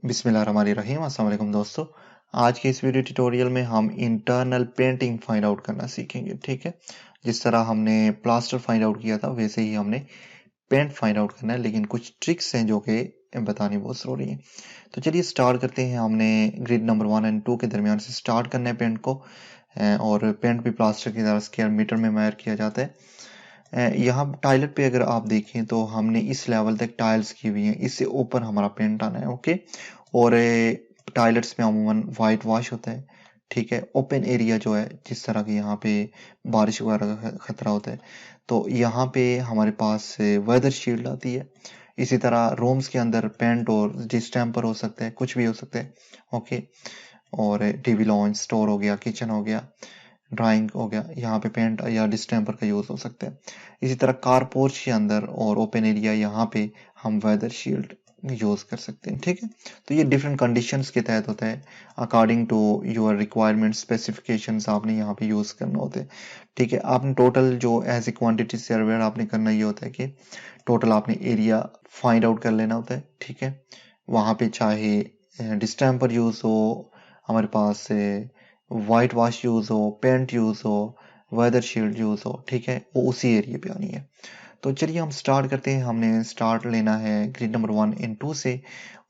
बिस्मिल्लाहिर्रहमानिर्रहीम। अस्सलाम वालेकुम दोस्तों। आज के इस वीडियो ट्यूटोरियल में हम इंटरनल पेंटिंग फाइंड आउट करना सीखेंगे। ठीक है, जिस तरह हमने प्लास्टर फाइंड आउट किया था वैसे ही हमने पेंट फाइंड आउट करना है, लेकिन कुछ ट्रिक्स हैं जो कि बतानी बहुत ज़रूरी है। तो चलिए स्टार्ट करते हैं। हमने ग्रिड नंबर 1 और 2 के दरमियान से स्टार्ट करना है पेंट को। और पेंट भी प्लास्टर की तरह स्क्वायर मीटर में मेजर किया जाता है। यहाँ टॉयलेट पे अगर आप देखें तो हमने इस लेवल तक टाइल्स की हुई हैं, इससे ऊपर हमारा पेंट आना है। ओके, और टॉयलेट्स में अमूमन वाइट वॉश होता है। ठीक है, ओपन एरिया जो है, जिस तरह की यहाँ पे बारिश वगैरह का खतरा होता है, तो यहाँ पे हमारे पास वेदर शील्ड आती है। इसी तरह रूम्स के अंदर पेंट और डिस्टेम्पर हो सकता है, कुछ भी हो सकता है। ओके, और टीवी लॉन्च, स्टोर हो गया, किचन हो गया, ड्राइंग हो गया, यहाँ पे पेंट या डिस्टेम्पर का यूज़ हो सकता है। इसी तरह कार पोर्च के अंदर और ओपन एरिया, यहाँ पे हम वेदर शील्ड यूज़ कर सकते हैं। ठीक है, तो ये डिफरेंट कंडीशंस के तहत होता है। According to your requirement specifications आपने यहाँ पे यूज़ करना होता है। ठीक है, आपने टोटल जो एज ए क्वांटिटी सर्वेयर आपने करना ये होता है कि टोटल आपने एरिया फाइंड आउट कर लेना होता है। ठीक है, वहाँ पे चाहे डिस्टेम्पर यूज़ हो, हमारे पास वाइट वॉश यूज़ हो, पेंट यूज़ हो, वेदर शील्ड यूज़ हो, ठीक है, वो उसी एरिया पे आनी है। तो चलिए हम स्टार्ट करते हैं। हमने स्टार्ट लेना है ग्रिड नंबर 1 और 2 से,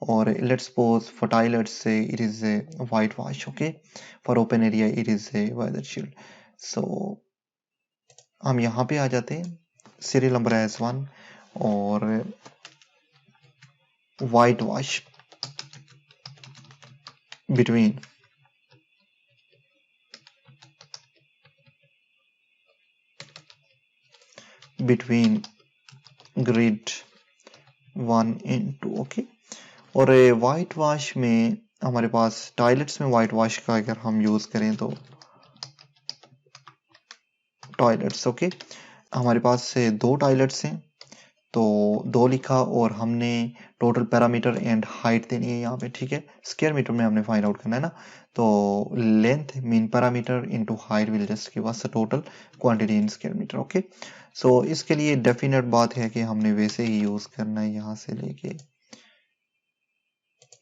और लेट्स सपोज फॉर टॉयलेट्स से it is a whitewash. Okay, for open area it is a weather shield. So हम यहाँ पे आ जाते हैं। सीरियल नंबर है S1 और वाइट वॉश बिटवीन ग्रिड 1 और 2। ओके, और वाइट वॉश में हमारे पास टॉयलेट्स में वाइट वॉश का अगर हम यूज़ करें तो टॉयलेट्स, ओके, हमारे पास से 2 टॉयलेट्स हैं, तो 2 लिखा, और हमने टोटल पैरामीटर एंड हाइट देनी है यहाँ पे। ठीक है, स्क्वायर मीटर में हमने फाइंड आउट करना है ना, तो length mean parameter into height will just give us total quantity in square metre. Okay, so इसके लिए डेफिनेट बात है कि हमने वैसे ही यूज़ करना है यहाँ से लेके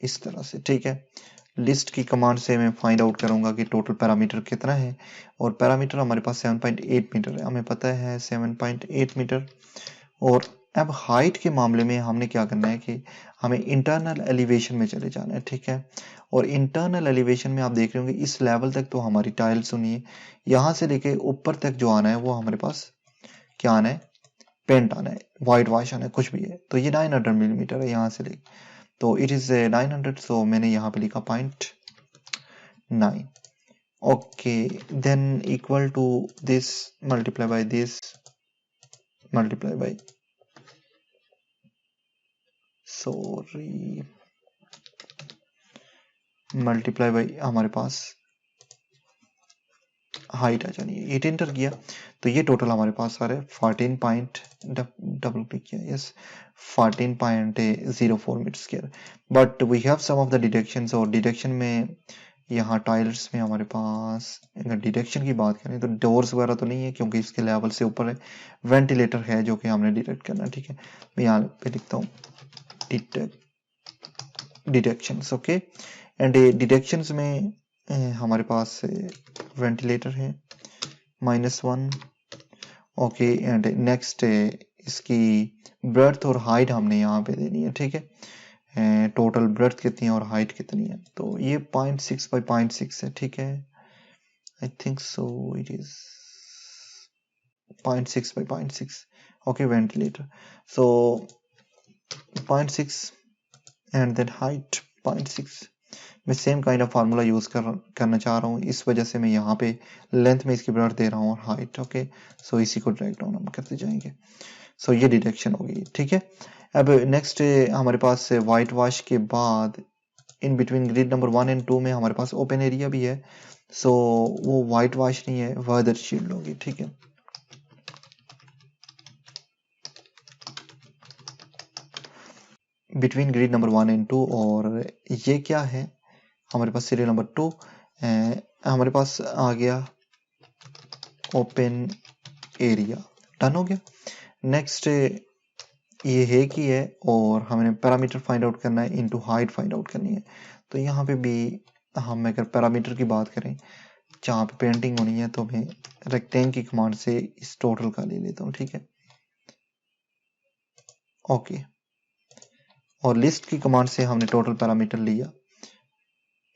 इस तरह से। ठीक है, लिस्ट की कमांड से मैं फाइंड आउट करूंगा कि टोटल पैरामीटर कितना है, और पैरामीटर हमारे पास 7.8 मीटर है, हमें पता है 7.8 मीटर। और अब हाइट के मामले में हमने क्या करना है कि हमें इंटरनल एलिवेशन में चले जाना है। ठीक है, और इंटरनल एलिवेशन में आप देख रहे होंगे इस लेवल तक तो हमारी टाइल्स होनी है, यहाँ से लेके ऊपर तक जो आना है वो हमारे पास क्या आना है, पेंट आना है, वाइट वॉश आना है, कुछ भी है। तो ये 900 मिलीमीटर है यहाँ से लेके, तो इट इज़ 900, सो मैंने यहाँ पे लिखा 0.9। Okay, then equal to this multiply by this multiply by, sorry, multiply by हमारे पास हाइट आ जानी है। 8 एंटर किया तो ये टोटल हमारे पास आ रहा है 14 पॉइंट, डबल क्लिक किया, yes, 14.04 metre square. But we have some of the deductions, और डिडक्शन में यहाँ टॉयलेट्स में हमारे पास अगर डिडक्शन की बात करें तो डोर्स वगैरह तो नहीं है, क्योंकि इसके लेवल से ऊपर है। वेंटिलेटर है जो कि हमने डिडक्ट करना है। ठीक है, मैं यहाँ पे लिखता हूँ डिडक्शंस। ओके, एंड डिडक्शंस में हमारे पास वेंटिलेटर है -1। ओके, एंड नेक्स्ट इसकी ब्रेड्थ और हाइट हमने यहाँ पे देनी है। ठीक है, टोटल ब्रेड्थ कितनी है और हाइट कितनी है, तो ये 0.6 बाई 0.6 है। ठीक है, I think so it is 0.6 by 0.6। Okay, ventilator, so 0.6 and then height 0.6। मैं same kind of formula use करना चाह रहा हूँ, इस वजह से मैं यहाँ पे लेंथ में इसकी ब्रेड्थ दे रहा हूँ और हाइट। ओके, सो इसी को ड्रैग डाउन हम करते जाएंगे। सो ये डिडक्शन होगी। ठीक है, अब नेक्स्ट हमारे पास वाइट वॉश के बाद इन बिटवीन ग्रिड नंबर 1 और 2 में हमारे पास ओपन एरिया भी है, सो वो वाइट वॉश नहीं है, वेदर शील्ड होगी। ठीक है, बिटवीन ग्रिड नंबर 1 और 2, और ये क्या है हमारे पास सीरियल नंबर 2, हमारे पास आ गया ओपन एरिया, डन हो गया। नेक्स्ट ये है कि है, और हमें पैरामीटर फाइंड आउट करना है, इनटू हाइट फाइंड आउट करनी है। तो यहाँ पे भी हम अगर पैरामीटर की बात करें जहाँ पे पेंटिंग होनी है, तो मैं रेक्टेंग की कमांड से इस टोटल का ले लेता हूँ, ठीक है, ओके। और लिस्ट की कमांड से हमने टोटल पैरामीटर लिया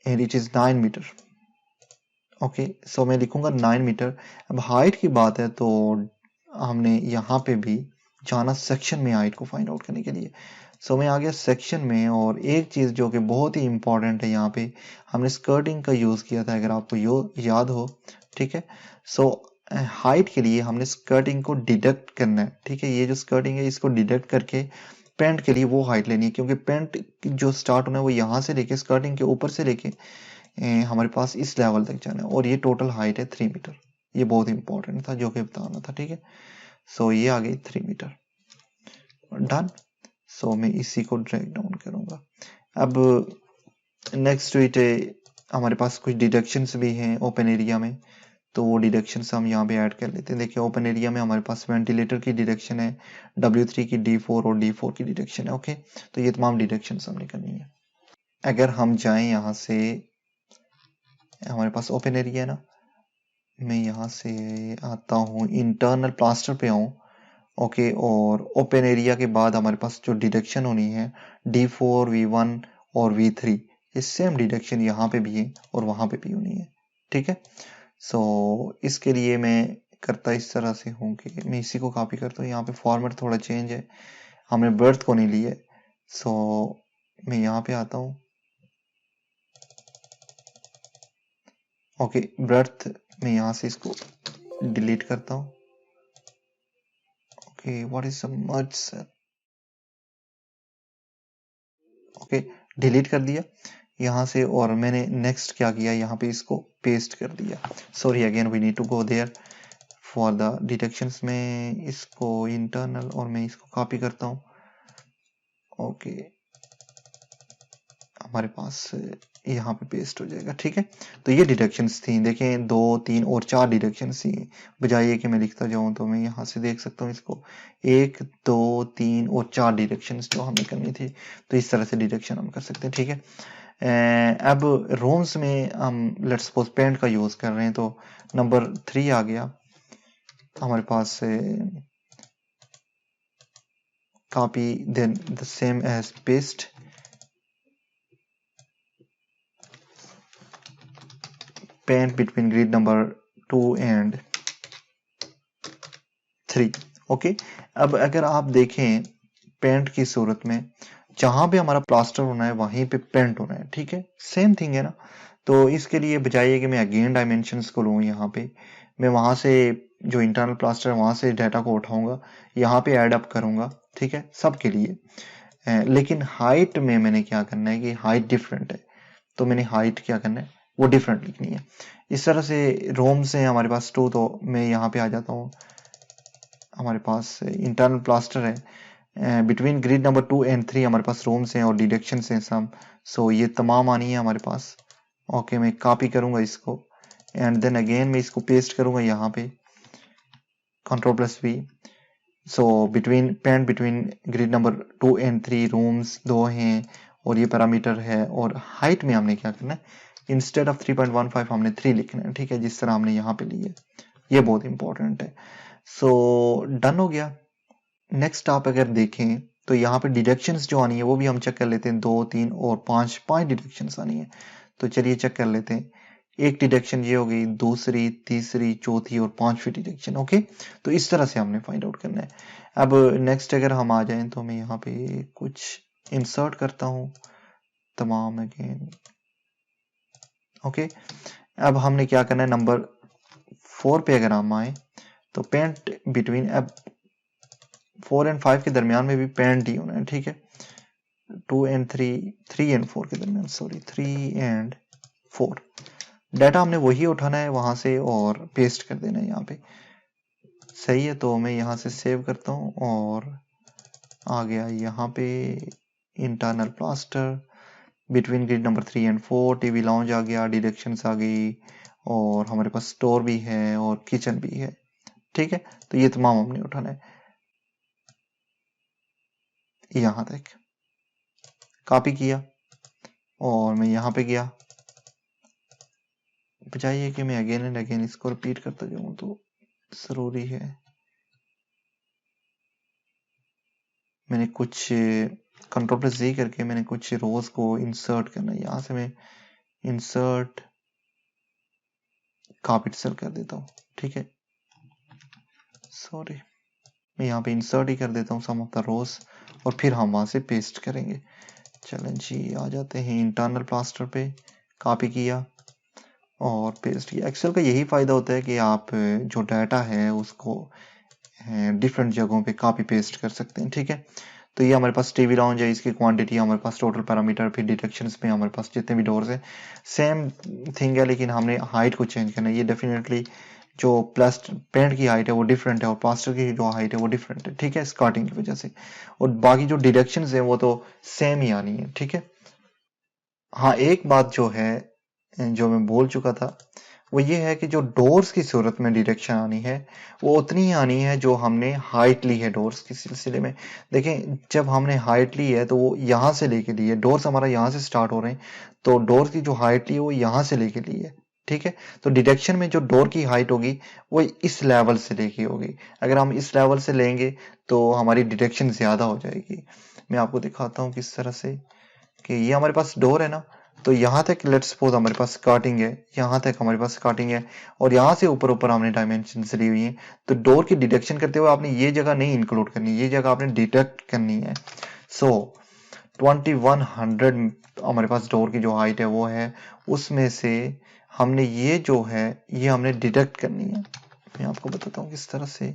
and it is 9 metre, okay. So मैं लिखूंगा 9 मीटर। अब हाइट की बात है तो हमने यहाँ पे भी जाना सेक्शन में हाइट को फाइंड आउट करने के लिए। सो मैं आ गया सेक्शन में, और एक चीज़ जो कि बहुत ही इंपॉर्टेंट है, यहाँ पे हमने स्कर्टिंग का यूज़ किया था, अगर आपको याद हो, ठीक है। सो हाइट के लिए हमने स्कर्टिंग को डिडक्ट करना है, ठीक है। ये जो स्कर्टिंग है इसको डिडक्ट करके पेंट के लिए वो हाइट लेनी है, क्योंकि पेंट जो स्टार्ट होना है वो यहाँ से लेके स्कर्टिंग के ऊपर से लेके हमारे पास इस लेवल तक जाना है, और ये टोटल हाइट है 3 मीटर। ये बहुत इंपॉर्टेंट था जो कि बताना था, ठीक है। सो ये आ गई 3 मीटर, डन। सो मैं इसी को ड्रैग डाउन करूंगा। अब नेक्स्ट इट हमारे पास कुछ डिडक्शंस भी हैं ओपन एरिया में, तो वो डिडक्शंस हम यहाँ पे ऐड कर लेते हैं। देखिए ओपन एरिया में हमारे पास वेंटिलेटर की डिडक्शन है, W3 की D4 और D4 की डिडक्शन है, ओके। तो ये तमाम डिडक्शंस हमने करनी है। अगर हम जाएं यहाँ से, हमारे पास ओपन एरिया है ना, मैं यहाँ से आता हूँ इंटरनल प्लास्टर पे आऊँ, ओके। और ओपन एरिया के बाद हमारे पास जो डिडक्शन होनी है D4, V1 और V3, ये सेम डिडक्शन यहाँ पे भी है और वहाँ पे भी होनी है, ठीक है। सो इसके लिए मैं करता इस तरह से हूँ कि मैं इसी को कॉपी करता हूँ। यहाँ पे फॉर्मेट थोड़ा चेंज है, हमने बर्थ को नहीं ली है। सो मैं यहाँ पे आता हूँ, ओके। बर्थ मैं यहाँ से इसको डिलीट करता हूँ, okay. What is merge sir, okay, delete कर दिया यहाँ से। और मैंने नेक्स्ट क्या किया, यहाँ पे इसको पेस्ट कर दिया। Sorry again we need to go there for the deductions में इसको इंटरनल, और मैं इसको कॉपी करता हूँ, ओके। हमारे पास यहाँ पे पेस्ट हो जाएगा, ठीक है। तो ये डिडक्शंस थी, देखें 2, 3 और 4 डिडक्शंस थी। बजाय ये कि मैं लिखता जाऊँ, तो मैं यहाँ से देख सकता हूँ इसको 1, 2, 3 और 4 डिडक्शंस जो हमें करनी थी। तो इस तरह से डिडक्शन हम कर सकते हैं, ठीक है। अब रोम्स में हम लेट्स सपोज पेंट का यूज कर रहे हैं, तो नंबर 3 आ गया हमारे पास, copy then the same as paste, paint between grid number 2 and 3, okay. अब अगर आप देखें पेंट की सूरत में, जहां पे हमारा प्लास्टर होना है वहीं पे पेंट होना है, ठीक है, सेम थिंग है ना। तो इसके लिए बजाय कि मैं अगेन डायमेंशंस को लूँ, यहाँ पे मैं वहां से जो इंटरनल प्लास्टर है वहां से डाटा को उठाऊंगा, यहाँ पे ऐड अप करूंगा, ठीक है, सबके लिए। लेकिन हाइट में मैंने क्या करना है कि हाइट डिफरेंट है, तो मैंने हाइट क्या करना है वो डिफरेंट लिखनी है। इस तरह से रोम से हमारे पास 2, तो मैं यहाँ पे आ जाता हूँ, हमारे पास इंटरनल प्लास्टर है बिटवीन ग्रिड नंबर 2 एंड 3, हमारे पास रूम्स हैं और डिडक्शन हैं सम। सो ये तमाम आनी है हमारे पास, ओके। मैं कॉपी करूंगा इसको एंड देन अगेन मैं इसको पेस्ट करूंगा यहाँ पे, Ctrl+V। So between paint between grid number 2 and 3, rooms 2 हैं और ये पैरामीटर है। और हाइट में हमने क्या करना है, इंस्टेड ऑफ 3.15 हमने 3 लिखना है, ठीक है, जिस तरह हमने यहाँ पे लिया। ये बहुत इंपॉर्टेंट है। सो डन हो गया। नेक्स्ट आप अगर देखें तो यहाँ पे डिडक्शंस जो आनी है वो भी हम चेक कर लेते हैं, 2, 3 और 5 डिडक्शंस आनी है। तो चलिए चेक कर लेते हैं। एक डिडक्शन ये हो गई, दूसरी, तीसरी, चौथी और 5वीं डिडक्शन, ओके। तो इस तरह से हमने फाइंड आउट करना है। अब नेक्स्ट अगर हम आ जाएं तो मैं यहाँ पे कुछ इंसर्ट करता हूँ तमाम अगेन, ओके। अब हमने क्या करना है, नंबर 4 पे अगर हम आए तो पेंट बिटवीन, अब 4 एंड 5 के दरमियान में भी पेंट ही होना है, ठीक है। 2 एंड 3, 3 एंड 4 के दरमियान, सॉरी 3 एंड 4, डाटा हमने वही उठाना है वहां से और पेस्ट कर देना है यहाँ पे, सही है। तो मैं यहाँ से सेव करता हूँ और आ गया यहाँ पे internal plaster between grid number 3 and 4, TV lounge आ गया, डिडक्शंस आ गई, और हमारे पास स्टोर भी है और किचन भी है, ठीक है। तो ये तमाम हमने उठाना है। यहाँ तक कॉपी किया और मैं यहाँ पे गया। बजाय कि मैं अगेन एंड अगेन इसको रिपीट करता जाऊँ तो ज़रूरी है। मैंने कुछ कंट्रोल प्लस जी करके मैंने कुछ रोज को इंसर्ट करना है। यहाँ से मैं इंसर्ट कॉपी सेल कर देता हूँ, ठीक है। सॉरी, मैं यहाँ पे इंसर्ट ही कर देता हूँ सम ऑफ द रोज और फिर हम वहाँ से पेस्ट करेंगे। चलें जी, आ जाते हैं इंटरनल प्लास्टर पे, कॉपी किया और पेस्ट किया। एक्सेल का यही फ़ायदा होता है कि आप जो डाटा है उसको डिफरेंट जगहों पे कॉपी पेस्ट कर सकते हैं, ठीक है। तो ये हमारे पास टीवी लाउंज है, इसकी क्वांटिटी हमारे पास, टोटल पैरामीटर, फिर डिटेक्शंस में हमारे पास जितने भी डोर्स हैं सेम थिंग है, लेकिन हमने हाइट को चेंज करना है। ये डेफिनेटली जो प्लास्टर पेंट की हाइट है वो डिफरेंट है और प्लास्टर की जो हाइट है वो डिफरेंट है, ठीक है, स्कर्टिंग की वजह से। और बाकी जो डिडक्शंस है वो तो सेम ही आनी है, ठीक है। हाँ, एक बात जो है जो मैं बोल चुका था वो ये है कि जो डोर्स की सूरत में डिडक्शन आनी है वो उतनी ही आनी है जो हमने हाइट ली है डोर्स के सिलसिले में। देखें, जब हमने हाइट ली है तो वो यहाँ से लेके ली है, डोर्स हमारा यहाँ से स्टार्ट हो रहे हैं, तो डोर्स की जो हाइट ली है वो यहाँ से लेके ली है, ठीक है। तो डिडक्शन में जो डोर की हाइट होगी वो इस लेवल से लेके होगी। अगर हम इस लेवल से लेंगे तो हमारी डिडक्शन ज्यादा हो जाएगी। मैं आपको दिखाता हूँ किस तरह से, कि ये हमारे पास डोर है ना, तो यहाँ तक लेट्स सपोज हमारे पास स्कर्टिंग है, यहाँ तक हमारे पास स्कर्टिंग है और यहाँ से ऊपर ऊपर हमने डायमेंशन ली हुई है। तो डोर की डिडक्शन करते हुए आपने ये जगह नहीं इंक्लूड करनी, ये जगह आपने डिडक्ट करनी है। सो 2100 हमारे पास डोर की जो हाइट है वो है, उसमें से हमने ये जो है ये हमने डिडक्ट करनी है। मैं आपको बताता हूँ किस तरह से।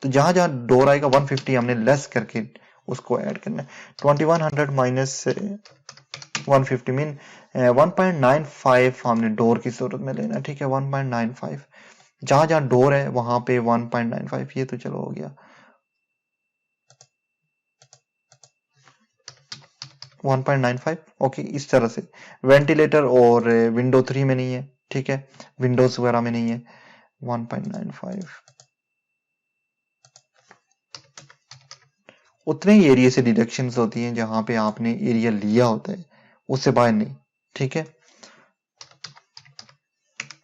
तो जहां जहां डोर आएगा 150 हमने लेस करके उसको ऐड करना है। 2100 माइनस 150 मीन 1.95 हमने डोर की सूरत में लेना है, ठीक है। 1.95 जहां जहां डोर है वहां पे 1.95, ये तो चलो हो गया 1.95। ओके, इस तरह से वेंटिलेटर और विंडो 3 में नहीं है, ठीक है, विंडोज वगैरह में नहीं है। 1.95 उतने ही एरिया से डिडक्शंस होती हैं जहां पे आपने एरिया लिया होता है, उससे बाहर नहीं, ठीक है।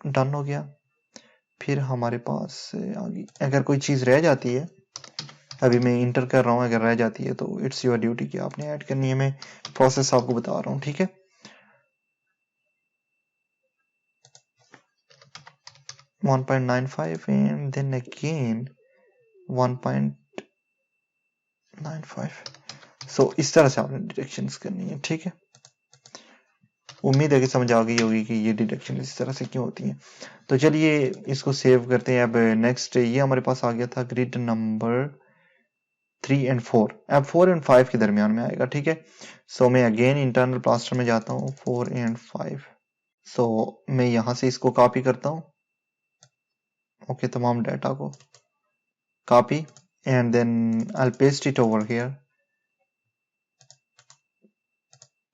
डन हो गया। फिर हमारे पास आगे अगर कोई चीज रह जाती है, अभी मैं इंटर कर रहा हूँ, अगर रह जाती है तो इट्स योर ड्यूटी कि आपने ऐड करनी है। मैं प्रोसेस आपको बता रहा हूँ, ठीक है। 1.95 एंड देन अगेन 1.95। सो इस तरह से आपने डिडक्शंस करनी है, ठीक है। उम्मीद है कि समझ आ गई होगी कि ये डिडक्शन इस तरह से क्यों होती हैं। तो चलिए इसको सेव करते हैं। अब नेक्स्ट ये हमारे पास आ गया था ग्रिड नंबर 3 एंड 4, अब 4 एंड 5 के दरमियान में आएगा, ठीक है। सो मैं अगेन इंटरनल प्लास्टर में जाता हूँ, 4 एंड 5। सो मैं यहां से इसको कॉपी करता हूँ, ओके, तमाम डाटा को copy and then I paste it over here,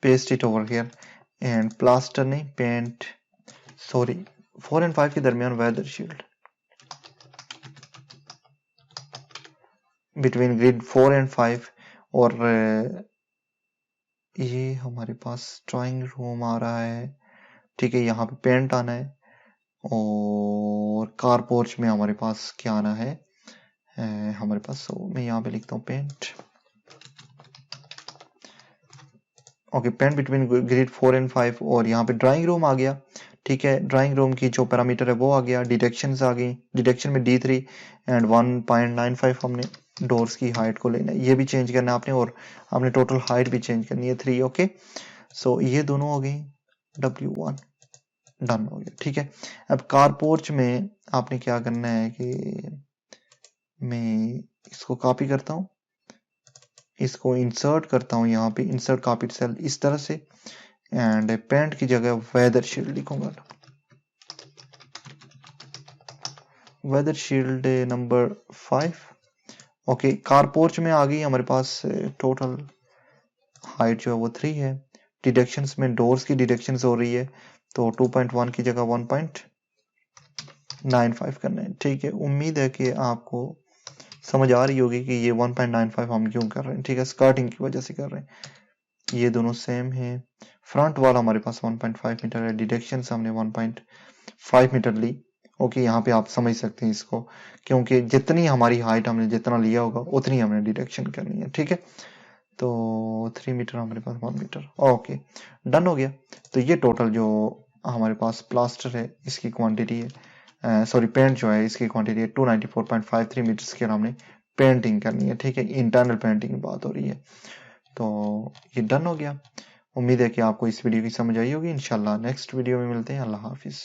paste it over here and plaster नहीं, पेंट, सॉरी, 4 एंड 5 के दरमियान weather shield between grid 4 and 5। और ये हमारे पास ड्राइंग रूम आ रहा है, ठीक है, यहाँ पे पेंट आना है और कार पोर्च में हमारे पास क्या आना है, हमारे पास, मैं यहाँ पे लिखता हूँ paint, okay, paint between grid 4 and 5। और यहाँ पे ड्राइंग रूम आ गया, ठीक है। ड्राइंग रूम की जो पैरामीटर है वो आ गया, डिडक्शंस आ गई, डिडक्शन में D3 एंड 1.95 हमने डोर्स की हाइट को लेना है, ये भी चेंज करना है आपने, और हमने टोटल हाइट भी चेंज करनी है 3, ओके। सो ये दोनों हो गई, W1 डन हो गया, ठीक है। अब कार पोर्च में आपने क्या करना है कि मैं इसको कॉपी करता हूँ, इसको इंसर्ट करता हूँ यहाँ पे, इंसर्ट कॉपी सेल इस तरह से, एंड पेंट की जगह वेदर शील्ड लिखूंगा, weather shield number 5, okay. Car porch में आ गई हमारे पास, टोटल हाइट जो है वो 3 है। डिडक्शंस में डोर्स की डिडक्शंस हो रही है, तो 2.1 की जगह 1.95 करना है, ठीक है। उम्मीद है कि आपको समझ आ रही होगी कि ये 1.95 हम क्यों कर रहे हैं, ठीक है, स्कर्टिंग की वजह से कर रहे हैं। ये दोनों सेम है। फ्रंट वाला हमारे पास 1.5 मीटर है, डिडक्शन से हमने 1.5 मीटर ली। ओके, यहाँ पे आप समझ सकते हैं इसको, क्योंकि जितनी हमारी हाइट हमने जितना लिया होगा उतनी हमने डिडक्शन करनी है, ठीक है। तो 3 मीटर हमारे पास 1 मीटर, ओके, डन हो गया। तो ये टोटल जो हमारे पास प्लास्टर है इसकी क्वांटिटी है, सॉरी पेंट जो है इसकी क्वांटिटी है 294.53 मीटर स्क्वायर हमने पेंटिंग करनी है, ठीक है, इंटरनल पेंटिंग की बात हो रही है। तो ये डन हो गया। उम्मीद है कि आपको इस वीडियो की समझ आई होगी। इंशाल्लाह नेक्स्ट वीडियो में मिलते हैं। अल्लाह हाफिज़।